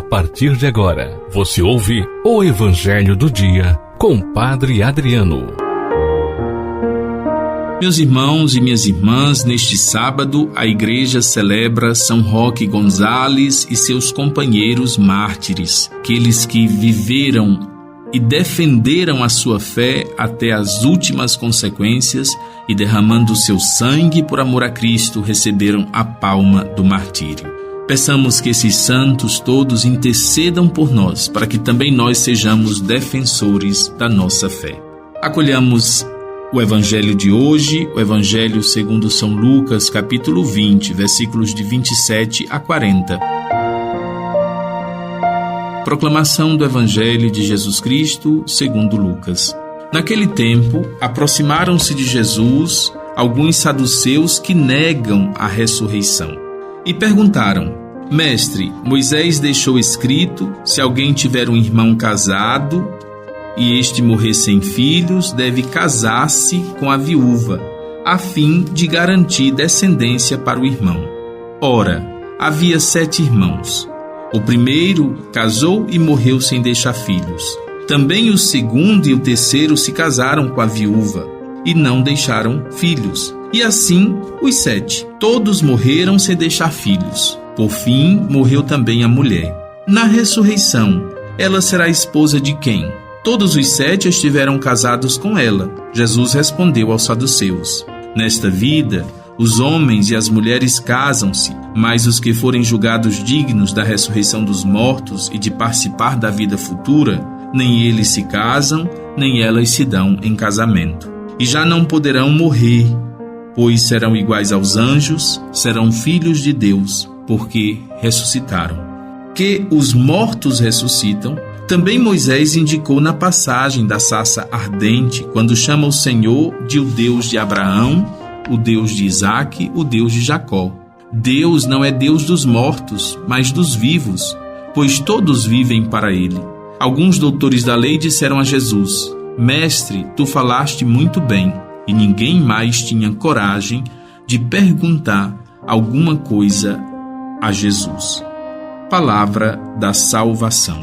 partir de agora, você ouve o Evangelho do Dia com Padre Adriano. Meus irmãos e minhas irmãs, neste sábado a Igreja celebra São Roque Gonzales e seus companheiros mártires, aqueles que viveram e defenderam a sua fé até as últimas consequências e, derramando seu sangue por amor a Cristo, receberam a palma do martírio. Peçamos que esses santos todos intercedam por nós, para que também nós sejamos defensores da nossa fé. Acolhamos o Evangelho de hoje, o Evangelho segundo São Lucas, capítulo 20, versículos de 27 a 40. Proclamação do Evangelho de Jesus Cristo segundo Lucas. Naquele tempo, aproximaram-se de Jesus alguns saduceus que negam a ressurreição e perguntaram: Mestre, Moisés deixou escrito, se alguém tiver um irmão casado e este morrer sem filhos, deve casar-se com a viúva, a fim de garantir descendência para o irmão. Ora, havia 7 irmãos. O primeiro casou e morreu sem deixar filhos. Também o segundo e o terceiro se casaram com a viúva e não deixaram filhos. E assim os 7. Todos morreram sem deixar filhos. Por fim, morreu também a mulher. Na ressurreição, ela será esposa de quem? Todos os 7 estiveram casados com ela. Jesus respondeu aos saduceus: Nesta vida, os homens e as mulheres casam-se, mas os que forem julgados dignos da ressurreição dos mortos e de participar da vida futura, nem eles se casam, nem elas se dão em casamento. E já não poderão morrer, pois serão iguais aos anjos, serão filhos de Deus, porque ressuscitaram. Que os mortos ressuscitam, também Moisés indicou na passagem da sarça ardente, quando chama o Senhor de o Deus de Abraão, o Deus de Isaque, o Deus de Jacó. Deus não é Deus dos mortos, mas dos vivos, pois todos vivem para Ele. Alguns doutores da lei disseram a Jesus: Mestre, tu falaste muito bem. E ninguém mais tinha coragem de perguntar alguma coisa a Jesus. Palavra da salvação.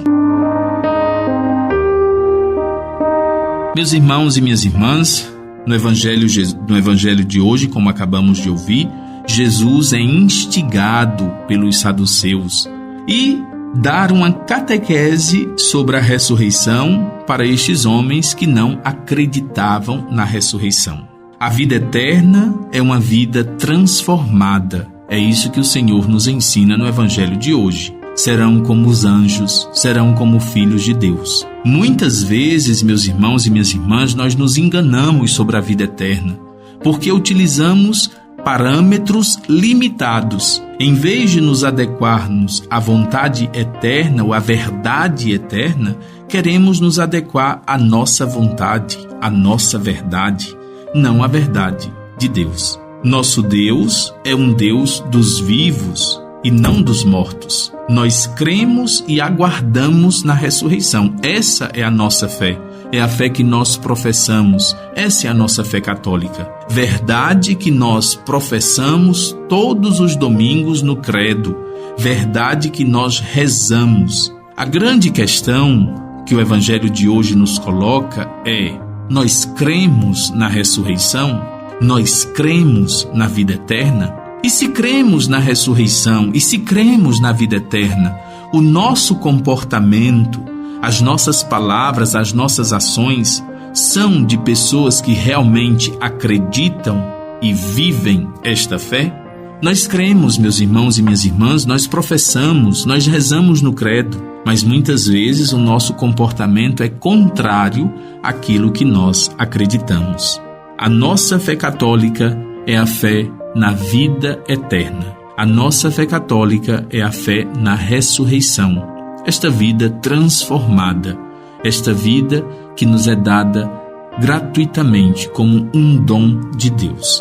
Meus irmãos e minhas irmãs, no Evangelho de hoje, como acabamos de ouvir, Jesus é instigado pelos saduceus e dar uma catequese sobre a ressurreição para estes homens que não acreditavam na ressurreição. A vida eterna é uma vida transformada. É isso que o Senhor nos ensina no Evangelho de hoje. Serão como os anjos, serão como filhos de Deus. Muitas vezes, meus irmãos e minhas irmãs, nós nos enganamos sobre a vida eterna, porque utilizamos parâmetros limitados. Em vez de nos adequarmos à vontade eterna ou à verdade eterna, queremos nos adequar à nossa vontade, à nossa verdade, não à verdade de Deus. Nosso Deus é um Deus dos vivos e não dos mortos. Nós cremos e aguardamos na ressurreição. Essa é a nossa fé. É a fé que nós professamos. Essa é a nossa fé católica. Verdade que nós professamos todos os domingos no credo. Verdade que nós rezamos. A grande questão que o Evangelho de hoje nos coloca é: nós cremos na ressurreição? Nós cremos na vida eterna? E se cremos na ressurreição, e se cremos na vida eterna, o nosso comportamento, as nossas palavras, as nossas ações são de pessoas que realmente acreditam e vivem esta fé? Nós cremos, meus irmãos e minhas irmãs, nós professamos, nós rezamos no credo, mas muitas vezes o nosso comportamento é contrário àquilo que nós acreditamos. A nossa fé católica é a fé na vida eterna. A nossa fé católica é a fé na ressurreição. Esta vida transformada, esta vida que nos é dada gratuitamente como um dom de Deus.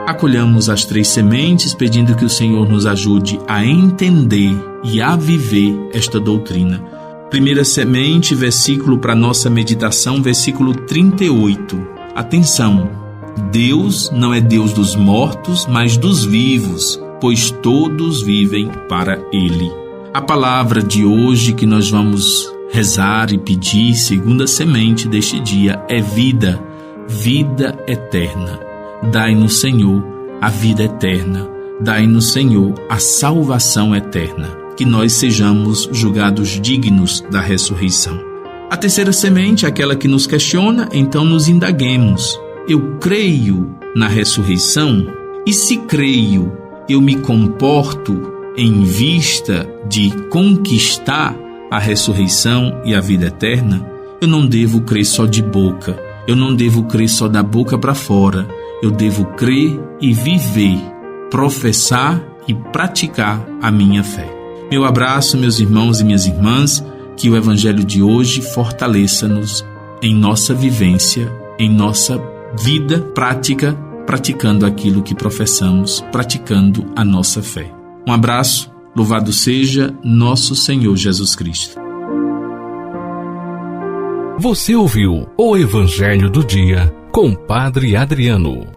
Acolhamos as 3 sementes, pedindo que o Senhor nos ajude a entender e a viver esta doutrina. Primeira semente, versículo para nossa meditação, versículo 38. Atenção! Deus não é Deus dos mortos, mas dos vivos, pois todos vivem para Ele. A palavra de hoje que nós vamos rezar e pedir, segunda semente deste dia, é vida, vida eterna. Dai-nos, Senhor, a vida eterna. Dai-nos, Senhor, a salvação eterna. Que nós sejamos julgados dignos da ressurreição. A terceira semente, aquela que nos questiona, então nos indaguemos. Eu creio na ressurreição? E se creio, eu me comporto em vista de conquistar a ressurreição e a vida eterna? Eu não devo crer só de boca. Eu não devo crer só da boca para fora. Eu devo crer e viver, professar e praticar a minha fé. Meu abraço, meus irmãos e minhas irmãs, que o Evangelho de hoje fortaleça-nos em nossa vivência, em nossa vida prática, praticando aquilo que professamos, praticando a nossa fé. Um abraço, louvado seja nosso Senhor Jesus Cristo. Você ouviu o Evangelho do Dia com Padre Adriano.